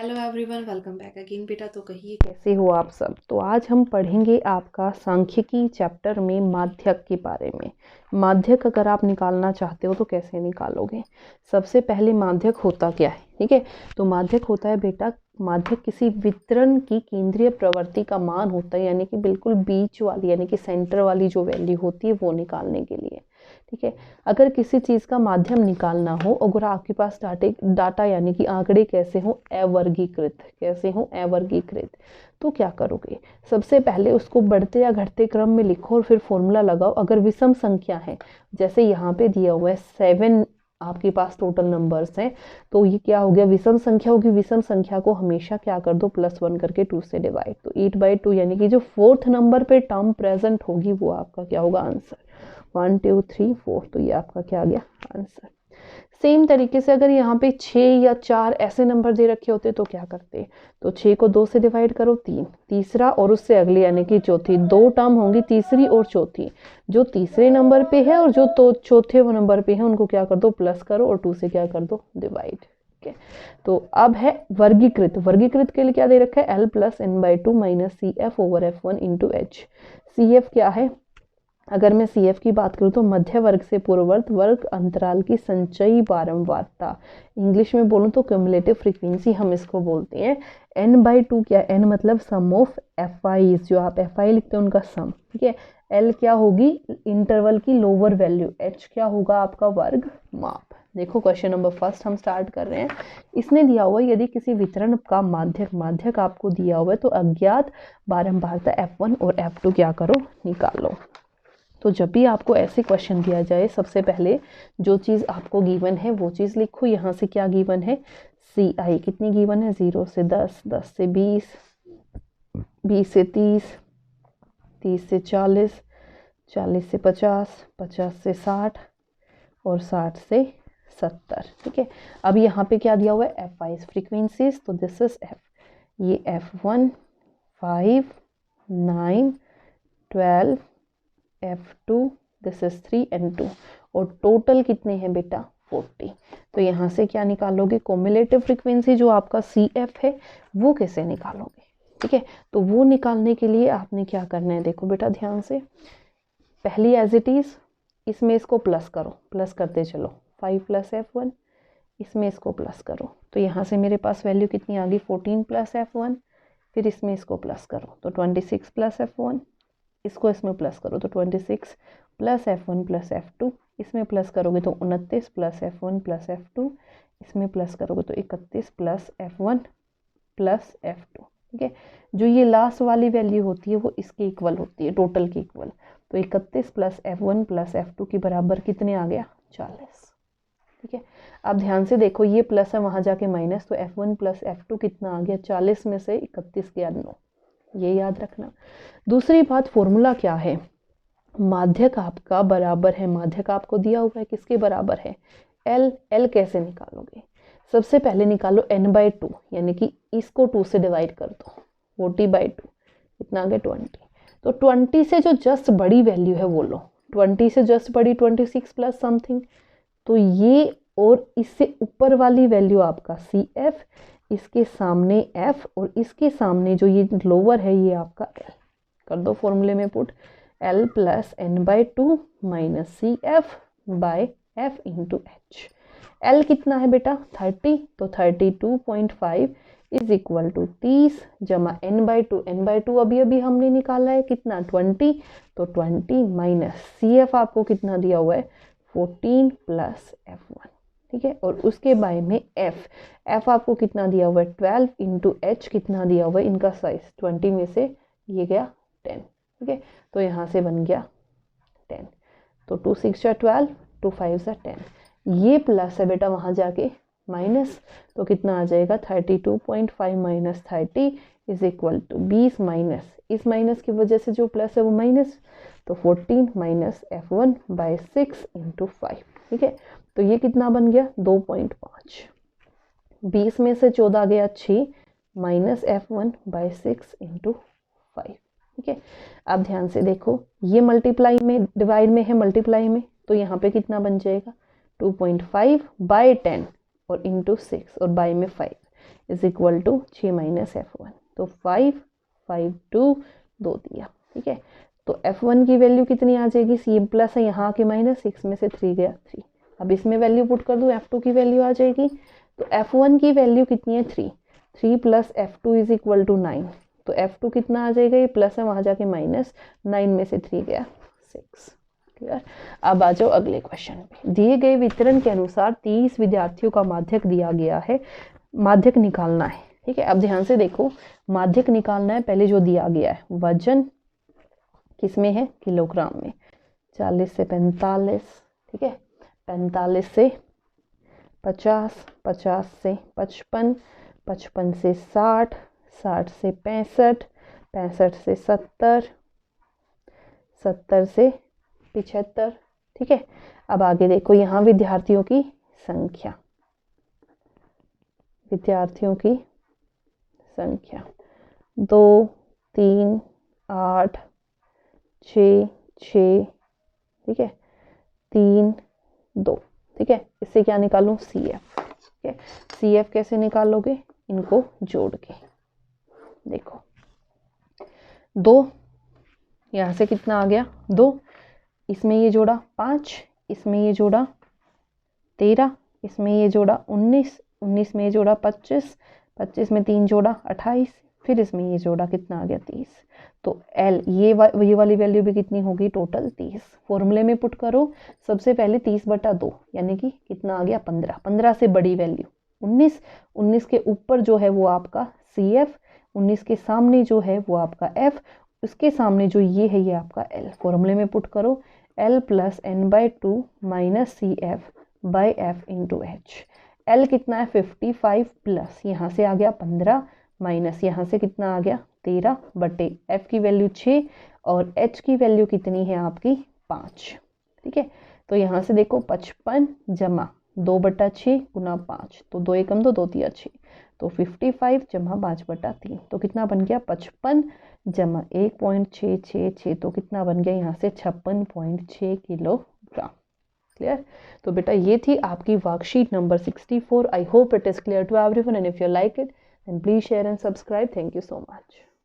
Hello everyone, welcome back again. बेटा तो कहिए कैसे हो आप सब। तो आज हम पढ़ेंगे आपका सांख्यिकी चैप्टर में माध्यक के बारे में। माध्यक अगर आप निकालना चाहते हो तो कैसे निकालोगे। सबसे पहले माध्यक होता क्या है, ठीक है। तो माध्यक होता है बेटा, माध्यक किसी वितरण की केंद्रीय प्रवृत्ति का मान होता है, यानी कि बिल्कुल बीच वाली यानी कि सेंटर वाली जो वैल्यू होती है वो निकालने के लिए, ठीक है। अगर किसी चीज़ का माध्यम निकालना हो, अगर आपके पास डाटा यानी कि आंकड़े कैसे हो अवर्गीकृत, तो क्या करोगे। सबसे पहले उसको बढ़ते या घटते क्रम में लिखो और फिर फॉर्मूला लगाओ। अगर विषम संख्या है, जैसे यहाँ पे दिया हुआ है 7 आपके पास टोटल नंबर्स हैं, तो ये क्या हो गया, विषम संख्या होगी। विषम संख्या को हमेशा क्या कर दो, +1 करके 2 से डिवाइड। तो 8/2 यानी कि जो 4th नंबर पे टर्म प्रेजेंट होगी वो आपका क्या होगा, आंसर। 1 2 3 4, तो ये आपका क्या आ गया, आंसर। सेम तरीके से अगर यहाँ पे 6 या 4 ऐसे नंबर दे रखे होते तो क्या करते, तो 6 को 2 से डिवाइड करो, 3, तीसरा और उससे अगली यानी कि चौथी, 2 टर्म होंगी, तीसरी और चौथी। जो तीसरे नंबर पे है और जो तो चौथे नंबर पे है उनको क्या कर दो, प्लस करो और 2 से क्या कर दो, डिवाइड, ठीक है। तो अब है वर्गीकृत। वर्गीकृत के लिए क्या दे रखा है, L+n/2 - CF/F1 × H। CF क्या है, अगर मैं CF की बात करूँ तो मध्य वर्ग से पूर्ववर्त वर्ग अंतराल की संचयी बारंबारता, इंग्लिश में बोलूँ तो क्यूमुलेटिव फ्रीक्वेंसी हम इसको बोलते हैं। n/2 क्या, n मतलब सम ऑफ FI, जो आप FI लिखते हैं उनका सम, ठीक है। L क्या होगी, इंटरवल की लोअर वैल्यू। H क्या होगा, आपका वर्ग माप। देखो क्वेश्चन नंबर फर्स्ट हम स्टार्ट कर रहे हैं। इसने दिया हुआ यदि किसी वितरण का माध्यक आपको दिया हुआ है तो अज्ञात बारंबारता F1 और F2 क्या करो, निकालो। तो जब भी आपको ऐसे क्वेश्चन दिया जाए, सबसे पहले जो चीज़ आपको गिवन है वो चीज़ लिखो। यहाँ से क्या गिवन है, CI कितनी गिवन है, 0 से 10, 10 से 20, 20 से 30, 30 से 40, 40 से 50, 50 से 60 और 60 से 70, ठीक है। अब यहाँ पे क्या दिया हुआ है, FI फ्रीक्वेंसीज, तो दिस इज F, ये F1 5 9 12, F2 this is 3 and 2, और टोटल कितने हैं बेटा, 40। तो यहाँ से क्या निकालोगे, कोम्युलेटिव फ्रीक्वेंसी जो आपका CF है वो कैसे निकालोगे, ठीक है। तो वो निकालने के लिए आपने क्या करना है, देखो बेटा ध्यान से, पहली एज इट इज इसमें इसको प्लस करो, प्लस करते चलो, 5 + F1, इसमें इसको प्लस करो, तो यहाँ से मेरे पास वैल्यू कितनी आ गई, 14 + F1, फिर इसमें इसको प्लस करो तो 26 + F1, इसको इसमें प्लस करो तो 26 + F1 + F2, इसमें प्लस करोगे तो 29 + F1 + F2, इसमें प्लस करोगे तो 31 + F1 + F2, ठीक है। जो ये लास्ट वाली वैल्यू होती है वो इसके इक्वल होती है, टोटल की इक्वल। तो 31 + F1 + F2 के बराबर कितने आ गया, 40, ठीक है। अब ध्यान से देखो, ये प्लस है वहाँ जाके माइनस, तो F1 + F2 कितना आ गया, 40 में से 31 गया 9, ये याद रखना। दूसरी बात, फॉर्मूला क्या है, माध्यक आपका बराबर है, माध्यक आपको दिया हुआ है किसके बराबर है, L कैसे निकालोगे, सबसे पहले निकालो n/2, यानी कि इसको 2 से डिवाइड कर दो, 40/2 कितना आ गया, 20। तो 20 से जो जस्ट बड़ी वैल्यू है वो लो, 20 से जस्ट बड़ी 26 प्लस समथिंग, तो ये, और इससे ऊपर वाली वैल्यू आपका CF, इसके सामने F और इसके सामने जो ये लोअर है ये आपका L, कर दो फॉर्मूले में put, L + n/2 - CF/F × H। L कितना है बेटा, 30, तो 32.5 इज इक्वल टू 30 जमा n/2, n/2 अभी अभी हमने निकाला है कितना, 20, तो 20 माइनस CF आपको कितना दिया हुआ है, 14 + F1, ठीक है। और उसके बाय में F आपको कितना दिया हुआ है, 12 × H कितना दिया हुआ है, इनका साइज 20 में से ये गया 10, ठीक है। तो यहाँ से बन गया 10, तो 2 6 = 12, 2 5 = 10, ये प्लस है बेटा वहाँ जाके माइनस, तो कितना आ जाएगा, 32.5 - 30 इज इक्वल टू 20 माइनस, इस माइनस की वजह से जो प्लस है वो माइनस, तो 14 - F1/6 × 5, ठीक है। तो ये कितना बन गया, 2.5, 20 में से 14 गया 6 माइनस F1/6 × 5, ठीक है। अब ध्यान से देखो, ये मल्टीप्लाई में, डिवाइड में है, मल्टीप्लाई में, तो यहाँ पे कितना बन जाएगा, 2.5/10 और × 6 और बाय में 5, is equal to 6 minus F1, तो 5, 5, 2, 2 दिया। ठीक है, तो F1 की वैल्यू कितनी आ जाएगी, सी प्लस है यहाँ के माइनस, 6 में से 3 गया 3। अब इसमें वैल्यू पुट कर दूँ, F2 की वैल्यू आ जाएगी, तो F1 की वैल्यू कितनी है 3, 3 plus F2 is equal to 9, तो F2 कितना आ जाएगा, ये प्लस है वहाँ जाके माइनस, 9 में से 3 गया 6। क्लियर। अब आ जाओ अगले क्वेश्चन पे। दिए गए वितरण के अनुसार 30 विद्यार्थियों का माध्यक दिया गया है, माध्यक निकालना है। ठीक है, अब ध्यान से देखो, माध्यक निकालना है, पहले जो दिया गया है वजन किसमें है, किलोग्राम में, 40 से 45, ठीक है, 45 से 50, 50 से 55, 55 से 60, 60 से 65, 65 से 70, 70 से 75। ठीक है, अब आगे देखो, यहाँ विद्यार्थियों की संख्या, विद्यार्थियों की संख्या 2, 3, 8, 6, 6, ठीक है, 3, 2। ठीक है, इससे क्या निकालूं, CF। ठीक है, CF कैसे निकालोगे, इनको जोड़ के देखो, 2 यहाँ से कितना आ गया 2, इसमें ये जोड़ा 5, इसमें ये जोड़ा 13, इसमें ये जोड़ा 19, 19 में ये जोड़ा 25, 25 में 3 जोड़ा 28, फिर इसमें ये जोड़ा कितना आ गया 30। तो L ये वाली वैल्यू भी कितनी होगी, टोटल 30। फॉर्मूले में पुट करो, सबसे पहले 30/2 यानी कि कितना आ गया 15, 15 से बड़ी वैल्यू 19, 19 के ऊपर जो है वो आपका CF, 19 के सामने जो है वो आपका F, उसके सामने जो ये है ये आपका L। फॉर्मूले में पुट करो, L plus n/2 minus CF by F into H। L कितना है 55 प्लस यहाँ से आ गया 15 माइनस यहाँ से कितना आ गया 13 बटे F की वैल्यू 6 और H की वैल्यू कितनी है आपकी 5। ठीक है, तो यहाँ से देखो 55 जमा 2/6 गुना 5, तो 2 एकम 2, 2 तिया 6, तो 55 जमा 5/3, तो कितना बन गया 55 जमा 1.666, तो कितना बन गया यहाँ से 56.6 किलोग्राम। क्लियर। तो बेटा ये थी आपकी worksheet number 64। I hope it is clear to everyone, and if you like it then please share and subscribe. Thank you so much.